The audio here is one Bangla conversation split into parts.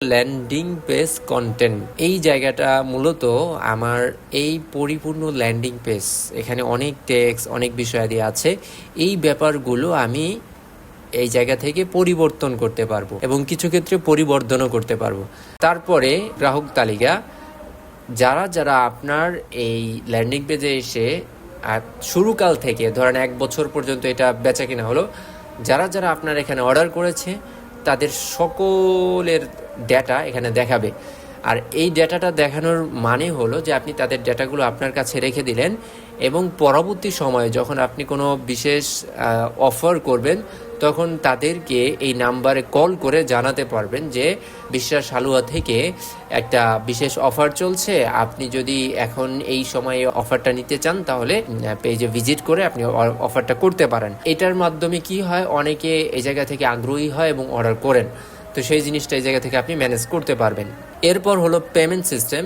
ল্যান্ডিং পেজ কন্টেন্ট, এই জায়গাটা মূলত আমার এই পরিপূর্ণ ল্যান্ডিং পেজ, এখানে অনেক টেক্সট অনেক বিষয়াদি আছে। এই ব্যাপারগুলো আমি এই জায়গা থেকে পরিবর্তন করতে পারবো এবং কিছু ক্ষেত্রে পরিবর্ধনও করতে পারবো। তারপরে গ্রাহক তালিকা, যারা যারা আপনার এই ল্যান্ডিং পেজে এসে শুরুকাল থেকে ধরেন 1 বছর পর্যন্ত এটা বেচা কিনা হলো, যারা যারা আপনার এখানে অর্ডার করেছে তাদের সকলের ডেটা এখানে দেখাবে। আর এই ডেটাটা দেখানোর মানে হলো যে আপনি তাদের ডেটাগুলো আপনার কাছে রেখে দিলেন এবং পরবর্তী সময়ে যখন আপনি কোনো বিশেষ অফার করবেন তখন তাদেরকে এই নাম্বারে কল করে জানাতে পারবেন যে বিশ্বাস হালুয়া থেকে একটা বিশেষ অফার চলছে, আপনি যদি এখন এই সময়ে অফারটা নিতে চান তাহলে পেজে ভিজিট করে আপনি অফারটা করতে পারেন। এটার মাধ্যমে কি হয়, অনেকে এই জায়গা থেকে আগ্রহী হয় এবং অর্ডার করেন। তো সেই জিনিসটা এই জায়গা থেকে আপনি ম্যানেজ করতে পারবেন। এরপর হলো পেমেন্ট সিস্টেম।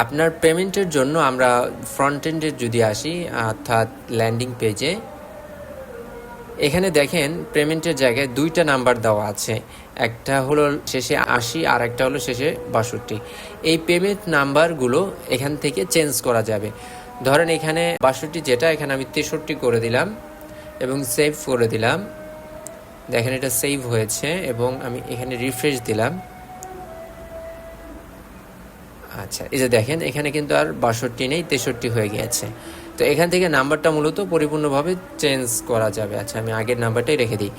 আপনার পেমেন্টের জন্য আমরা ফ্রন্ট এন্ডে যদি আসি অর্থাৎ ল্যান্ডিং পেজে, এখানে দেখেন পেমেন্টের জায়গায় 2টা নাম্বার দেওয়া আছে, একটা হলো শেষে 80 আর একটা হলো শেষে 62। এই পেমেন্ট নাম্বারগুলো এখান থেকে চেঞ্জ করা যাবে। ধরেন এখানে 62 যেটা, এখানে আমি 63 করে দিলাম এবং সেভ করে দিলাম। দেখেন এটা সেভ হয়েছে এবং আমি এখানে রিফ্রেশ দিলাম। আচ্ছা, এই যে দেখেন এখানে কিন্তু আর 62 নেই, 63 হয়ে গিয়েছে। তো এখান থেকে নাম্বারটা মূলত পরিপূর্ণভাবে চেঞ্জ করা যাবে। আচ্ছা, আমি আগের নাম্বারটাই রেখে দিই।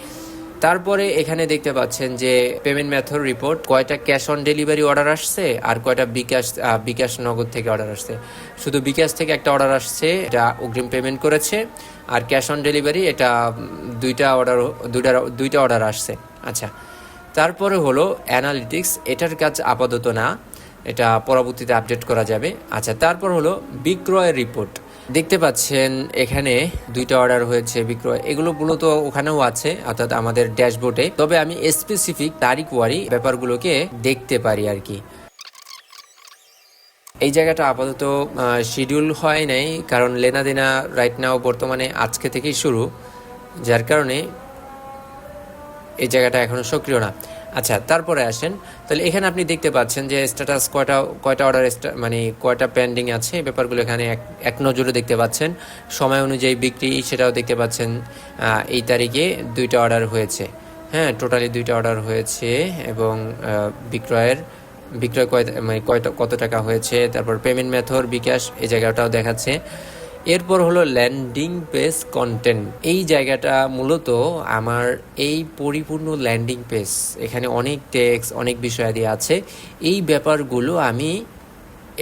তারপরে এখানে দেখতে পাচ্ছেন যে পেমেন্ট মেথড রিপোর্ট, কয়টা ক্যাশ অন ডেলিভারি অর্ডার আসছে আর কয়টা বিকাশ নগদ থেকে অর্ডার আসছে। শুধু বিকাশ থেকে একটা অর্ডার আসছে, এটা অগ্রিম পেমেন্ট করেছে, আর ক্যাশ অন ডেলিভারি এটা দুইটা অর্ডার আসছে। আচ্ছা, তারপরে হলো অ্যানালিটিক্স, এটার কাজ আপাতত না, এটা পরবর্তীতে আপডেট করা যাবে। আচ্ছা, তারপর হলো বিক্রয়ের রিপোর্ট। দেখতে পাচ্ছেন এখানে 2টা অর্ডার হয়েছে বিক্রয়, এগুলো মূলত ওখানেও আছে অর্থাৎ আমাদের ড্যাশবোর্ডে, তবে আমি স্পেসিফিক তারিখওয়ারি ব্যাপারগুলোকে দেখতে পারি আর কি। এই জায়গাটা আপাতত শিডিউল হয় নাই, কারণ লেনাদেনা রাইট নাও বর্তমানে আজকে থেকেই শুরু, যার কারণে এই জায়গাটা এখনো সক্রিয় না। আচ্ছা, তারপরে আসেন, তাহলে এখানে আপনি দেখতে পাচ্ছেন যে স্ট্যাটাস কয়টা অর্ডার মানে কয়টা পেন্ডিং আছে, এই ব্যাপারগুলো এখানে এক নজরে দেখতে পাচ্ছেন। সময় অনুযায়ী বিক্রি সেটাও দেখতে পাচ্ছেন। এই তারিখে 2টা অর্ডার হয়েছে, হ্যাঁ, টোটালি 2টা অর্ডার হয়েছে এবং বিক্রয় কত টাকা হয়েছে, তারপর পেমেন্ট মেথড বিকাশ, এই জায়গাটাও দেখাচ্ছে। এরপর হলো ল্যান্ডিং পেজ কন্টেন্ট, এই জায়গাটা মূলত আমার এই পরিপূর্ণ ল্যান্ডিং পেজ, এখানে অনেক টেক্সট অনেক বিষয়াদি আছে। এই ব্যাপারগুলো আমি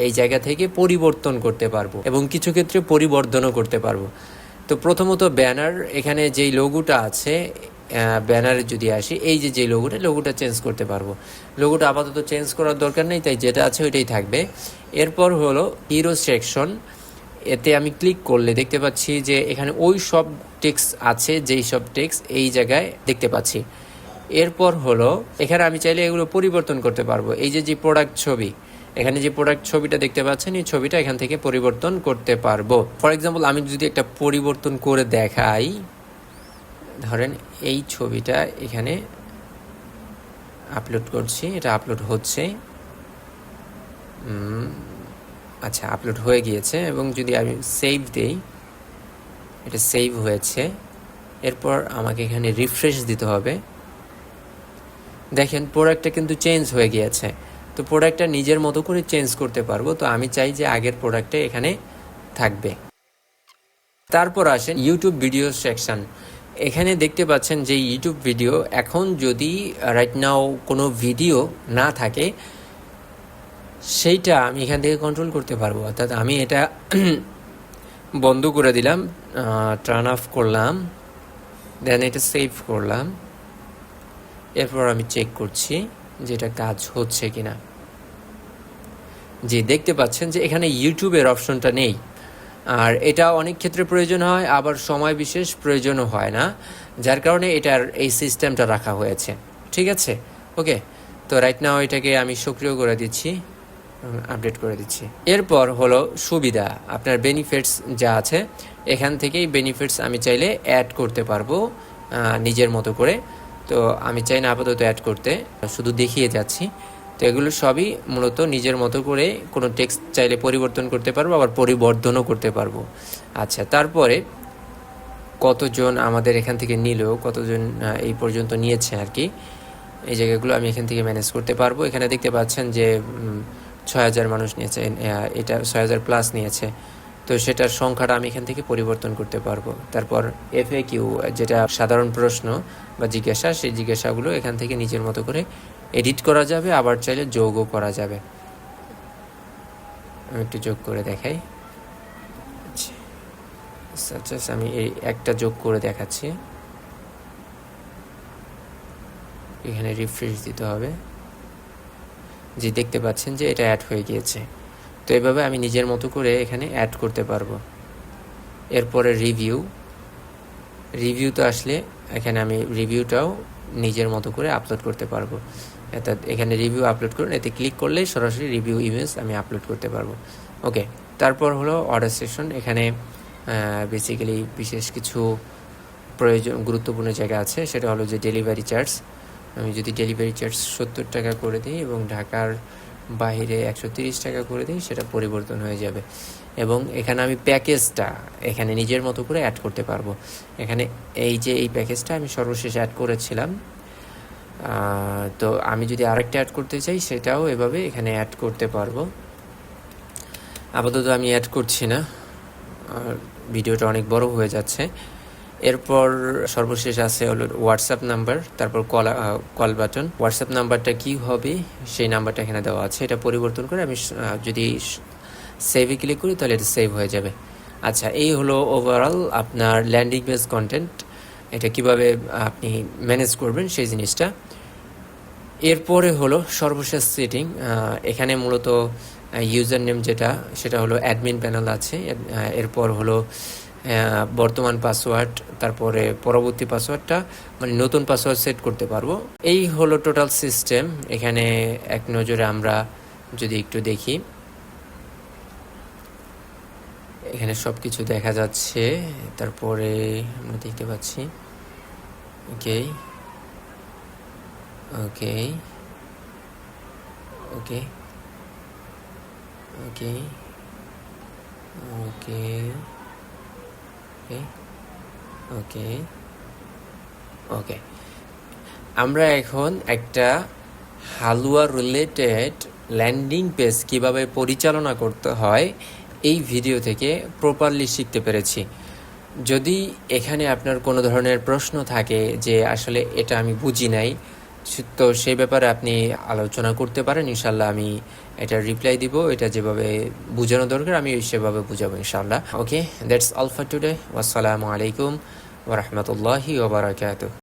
এই জায়গা থেকে পরিবর্তন করতে পারবো এবং কিছু ক্ষেত্রে পরিবর্ধনও করতে পারবো। তো প্রথমত ব্যানার, এখানে যেই লোগোটা আছে, ব্যানারে যদি আসি, এই যে লোগোটা চেঞ্জ করতে পারবো। লোগোটা আপাতত চেঞ্জ করার দরকার নেই, তাই যেটা আছে ওইটাই থাকবে। এরপর হলো হিরো সেকশন, এতে আমি ক্লিক করলে দেখতে পাচ্ছি যে এখানে ওই সব টেক্সট আছে যেই সব টেক্সট এই জায়গায় দেখতে পাচ্ছি। এরপর হলো এখানে আমি চাইলে এগুলো পরিবর্তন করতে পারবো। এই যে প্রোডাক্ট ছবি, এখানে যে প্রোডাক্ট ছবিটা দেখতে পাচ্ছেন, এই ছবিটা এখান থেকে পরিবর্তন করতে পারবো। ফর এক্সাম্পল আমি যদি একটা পরিবর্তন করে দেখাই, ধরেন এই ছবিটা এখানে আপলোড করছি, এটা আপলোড হচ্ছে। আচ্ছা, আপলোড হয়ে গিয়েছে এবং যদি আমি সেভ দেই, এটা সেভ হয়েছে। এরপর আমাকে এখানে রিফ্রেশ দিতে হবে। দেখেন প্রোডাক্টটা কিন্তু চেঞ্জ হয়ে গিয়েছে। তো প্রোডাক্টটা নিজের মতো করে চেঞ্জ করতে পারবো। তো আমি চাই যে আগের প্রোডাক্টটা এখানে থাকবে। তারপর আসেন ইউটিউব ভিডিও সেকশন, এখানে দেখতে পাচ্ছেন যে ইউটিউব ভিডিও, এখন যদি রাইট নাও কোনো ভিডিও না থাকে সেইটা আমি এখান থেকে কন্ট্রোল করতে পারবো। অর্থাৎ আমি এটা বন্ধ করে দিলাম, টার্ন অফ করলাম, দেন এটা সেভ করলাম। এরপর আমি চেক করছি যে এটা কাজ হচ্ছে কিনা। জি, দেখতে পাচ্ছেন যে এখানে ইউটিউবের অপশনটা নেই, আর এটা অনেক ক্ষেত্রে প্রয়োজন হয়, আবার সময় বিশেষ প্রয়োজনও হয় না, যার কারণে এটার এই সিস্টেমটা রাখা হয়েছে। ঠিক আছে, ওকে। তো রাইট নাও এটাকে আমি সক্রিয় করে দিচ্ছি, আপডেট করে দিচ্ছি। এরপর হলো সুবিধা, আপনার বেনিফিটস যা আছে এখান থেকেই বেনিফিটস আমি চাইলে অ্যাড করতে পারবো নিজের মতো করে। তো আমি চাই না আপাতত অ্যাড করতে, শুধু দেখিয়ে যাচ্ছি। তো এগুলো সবই মূলত নিজের মতো করে কোনো টেক্সট চাইলে পরিবর্তন করতে পারবো, আবার পরিবর্ধনও করতে পারবো। আচ্ছা, তারপরে কতজন আমাদের এখান থেকে নিল, কতজন এই পর্যন্ত নিয়েছে আর কি, এই জায়গাগুলো আমি এখান থেকে ম্যানেজ করতে পারবো। এখানে দেখতে পাচ্ছেন যে ৬,০০০ মানুষ নিয়েছে, এটা ৬,০০০ প্লাস নিয়েছে, তো সেটার সংখ্যাটা আমি এখান থেকে পরিবর্তন করতে পারবো। তারপর FAQ, যেটা সাধারণ প্রশ্ন বা জিজ্ঞাসা, সেই জিজ্ঞাসাগুলো এখান থেকে নিজের মতো করে এডিট করা যাবে, আবার চাইলে যোগও করা যাবে। আমি একটু যোগ করে দেখাই। আচ্ছা, আমি এই একটা যোগ করে দেখাচ্ছি। এখানে রিফ্রেশ দিতে হবে, যে দেখতে পাচ্ছেন যে এটা অ্যাড হয়ে গিয়েছে। তো এভাবে আমি নিজের মতো করে এখানে অ্যাড করতে পারবো। এরপরে রিভিউতে আসলে এখানে আমি রিভিউটাও নিজের মতো করে আপলোড করতে পারবো। অর্থাৎ এখানে রিভিউ আপলোড করুন, এতে ক্লিক করলেই সরাসরি রিভিউ ইমেজ আমি আপলোড করতে পারবো। ওকে, তারপর হলো অর্ডার সেকশন। এখানে বেসিক্যালি বিশেষ কিছু গুরুত্বপূর্ণ জায়গা আছে, সেটা হলো যে ডেলিভারি চার্জ। আমি যদি ডেলিভারি চার্জ ৭০ টাকা করে দিই এবং ঢাকার বাইরে ১৩০ টাকা করে দিই, সেটা পরিবর্তন হয়ে যাবে। এবং এখানে আমি প্যাকেজটা এখানে নিজের মতো করে অ্যাড করতে পারবো। এখানে এই যে এই প্যাকেজটা আমি সর্বশেষ অ্যাড করেছিলাম, তো আমি যদি আরেকটা অ্যাড করতে চাই সেটাও এভাবে এখানে অ্যাড করতে পারবো। আপাতত আমি অ্যাড করছি না, ভিডিওটা অনেক বড় হয়ে যাচ্ছে। এরপর সর্বশেষ আছে হলো হোয়াটসঅ্যাপ নাম্বার, তারপর কল বাটন। হোয়াটসঅ্যাপ নাম্বারটা কি হবে সেই নাম্বারটা এখানে দেওয়া আছে, এটা পরিবর্তন করে আমি যদি সেভে ক্লিক করি তাহলে এটা সেভ হয়ে যাবে। আচ্ছা, এই হলো ওভারঅল আপনার ল্যান্ডিং পেজ কন্টেন্ট, এটা কিভাবে আপনি ম্যানেজ করবেন সেই জিনিসটা। এরপরে হলো সর্বশেষ সেটিং। এখানে মূলত ইউজার নেম সেটা হলো অ্যাডমিন প্যানেল আছে। এরপর হলো বর্তমান পাসওয়ার্ড, তারপরে পরবর্তী পাসওয়ার্ডটা মানে নতুন পাসওয়ার্ড সেট করতে পারবো। এই হলো টোটাল সিস্টেম। এখানে এক নজরে আমরা যদি একটু দেখি, এখানে সব কিছু দেখা যাচ্ছে। তারপরে আমরা দেখতে পাচ্ছি ওকে ওকে ওকে ওকে ওকে ওকে ওকে আমরা এখন একটা হালুয়া রিলেটেড ল্যান্ডিং পেজ কিভাবে পরিচালনা করতে হয় এই ভিডিও থেকে প্রপারলি শিখতে পেরেছি। যদি এখানে আপনার কোনো ধরনের প্রশ্ন থাকে যে আসলে এটা আমি বুঝি নাই, তো সেই ব্যাপারে আপনি আলোচনা করতে পারেন, ইনশাল্লাহ আমি এটা রিপ্লাই দিব। এটা যেভাবে বোঝানো দরকার আমি সেভাবে বুঝাবো ইনশাল্লাহ। ওকে, দ্যাটস অল ফর টুডে। আসসালামু আলাইকুম ওয়া রাহমাতুল্লাহি ওয়া বারাকাতুহু।